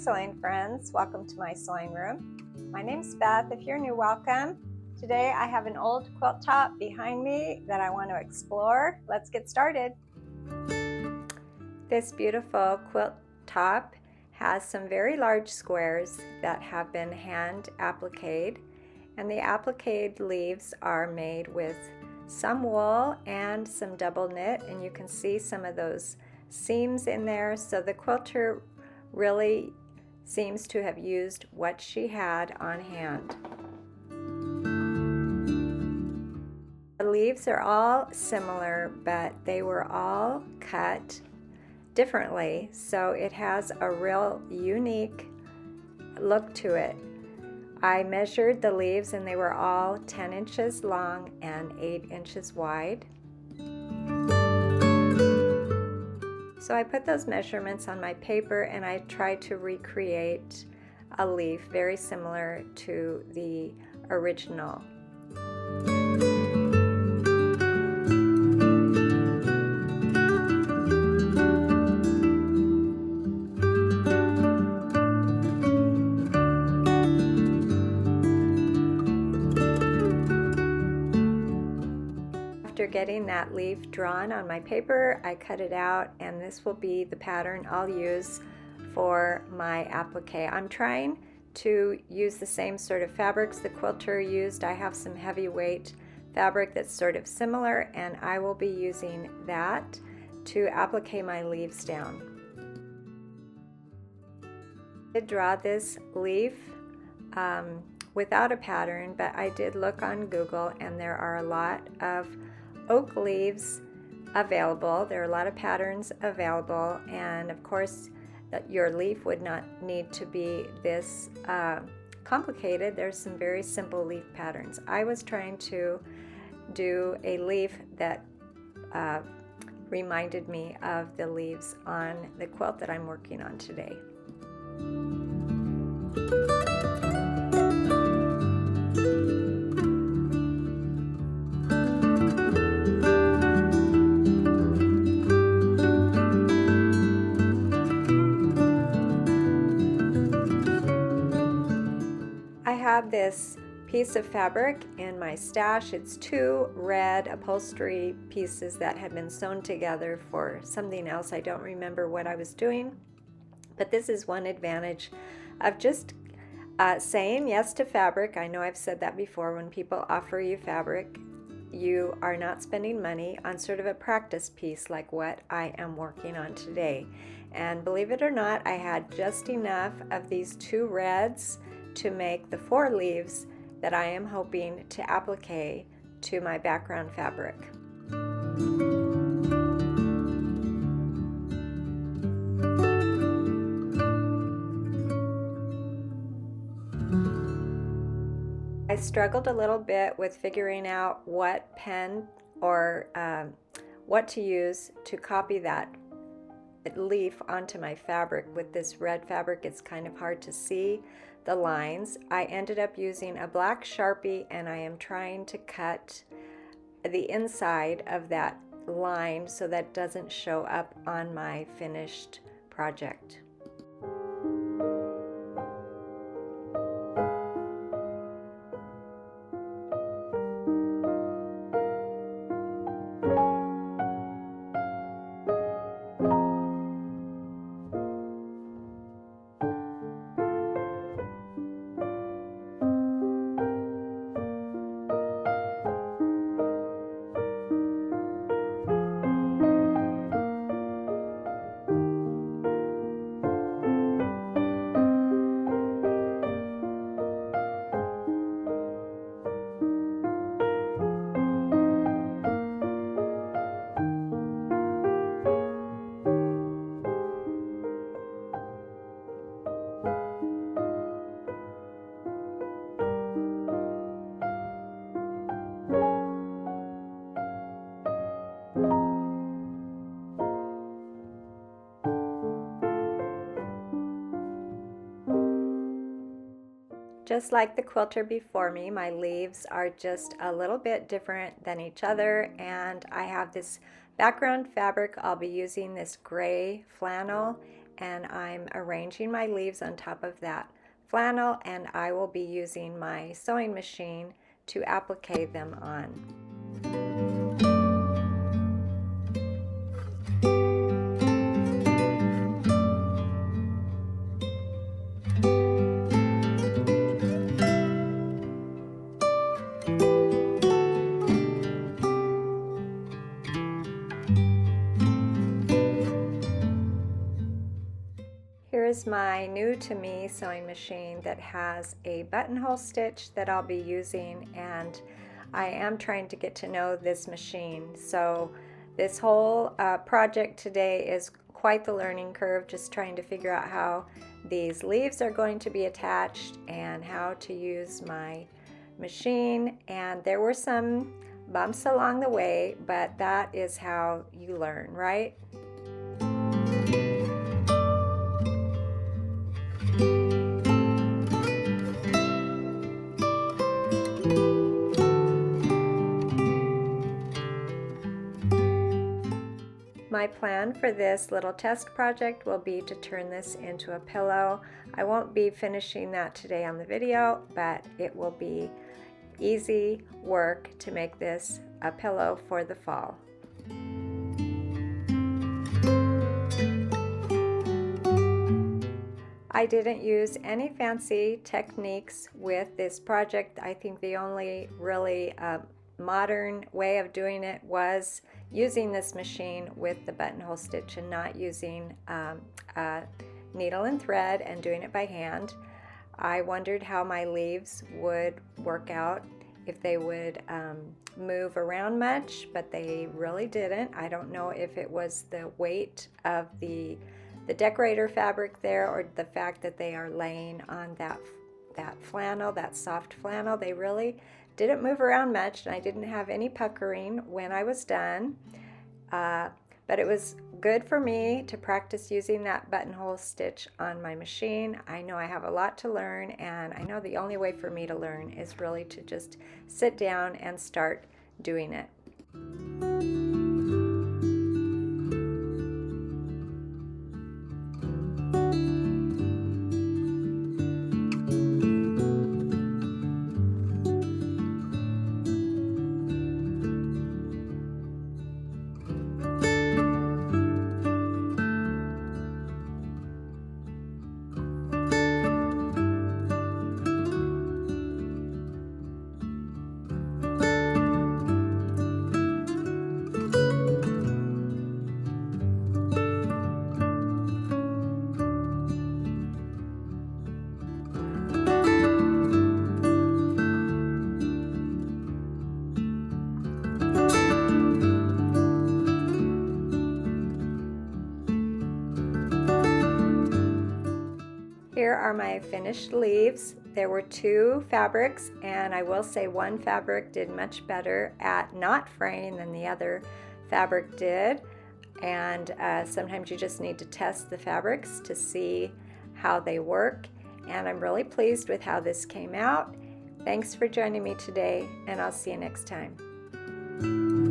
sewing friends, welcome to my sewing room. My name's Beth. If you're new, welcome. Today I have an old quilt top behind me that I want to explore. Let's get started. This beautiful quilt top has some very large squares that have been hand appliqued, and the appliqued leaves are made with some wool and some double knit, and you can see some of those seams in there. So the quilter really seems to have used what she had on hand. The leaves are all similar, but they were all cut differently, so it has a real unique look to it. I measured the leaves and they were all 10 inches long and 8 inches wide. So I put those measurements on my paper and I tried to recreate a leaf very similar to the original. After getting that leaf drawn on my paper, I cut it out, and this will be the pattern I'll use for my applique. I'm trying to use the same sort of fabrics the quilter used. I have some heavyweight fabric that's sort of similar, and I will be using that to applique my leaves down. I did draw this leaf without a pattern, but I did look on Google, and there are a lot of oak leaves available. There are a lot of patterns available, and of course your leaf would not need to be this complicated. There's some very simple leaf patterns. I was trying to do a leaf that reminded me of the leaves on the quilt that I'm working on today. I have this piece of fabric in my stash. It's two red upholstery pieces that had been sewn together for something else. I don't remember what I was doing, but this is one advantage of just saying yes to fabric. I know I've said that before. When people offer you fabric, you are not spending money on sort of a practice piece like what I am working on today. And believe it or not, I had just enough of these two reds to make the 4 leaves that I am hoping to applique to my background fabric. I struggled a little bit with figuring out what pen or what to use to copy that leaf onto my fabric. With this red fabric, it's kind of hard to see the lines. I ended up using a black Sharpie, and I am trying to cut the inside of that line so that it doesn't show up on my finished project. Just like the quilter before me, my leaves are just a little bit different than each other, and I have this background fabric. I'll be using this gray flannel, and I'm arranging my leaves on top of that flannel, and I will be using my sewing machine to applique them on. Here's my new to me sewing machine that has a buttonhole stitch that I'll be using, and I am trying to get to know this machine. So this whole project today is quite the learning curve, just trying to figure out how these leaves are going to be attached and how to use my machine. And there were some bumps along the way, but that is how you learn, right? My plan for this little test project will be to turn this into a pillow. I won't be finishing that today on the video, but it will be easy work to make this a pillow for the fall. I didn't use any fancy techniques with this project. I think the only really modern way of doing it was using this machine with the buttonhole stitch and not using a needle and thread and doing it by hand. I wondered how my leaves would work out, if they would move around much, but they really didn't. I don't know if it was the weight of the decorator fabric there, or the fact that they are laying on that flannel, that soft flannel. They really didn't move around much, and I didn't have any puckering when I was done. But it was good for me to practice using that buttonhole stitch on my machine. I know I have a lot to learn, and I know the only way for me to learn is really to just sit down and start doing it. Here are my finished leaves. There were two fabrics, and I will say one fabric did much better at not fraying than the other fabric did. And sometimes you just need to test the fabrics to see how they work. And I'm really pleased with how this came out. Thanks for joining me today, and I'll see you next time.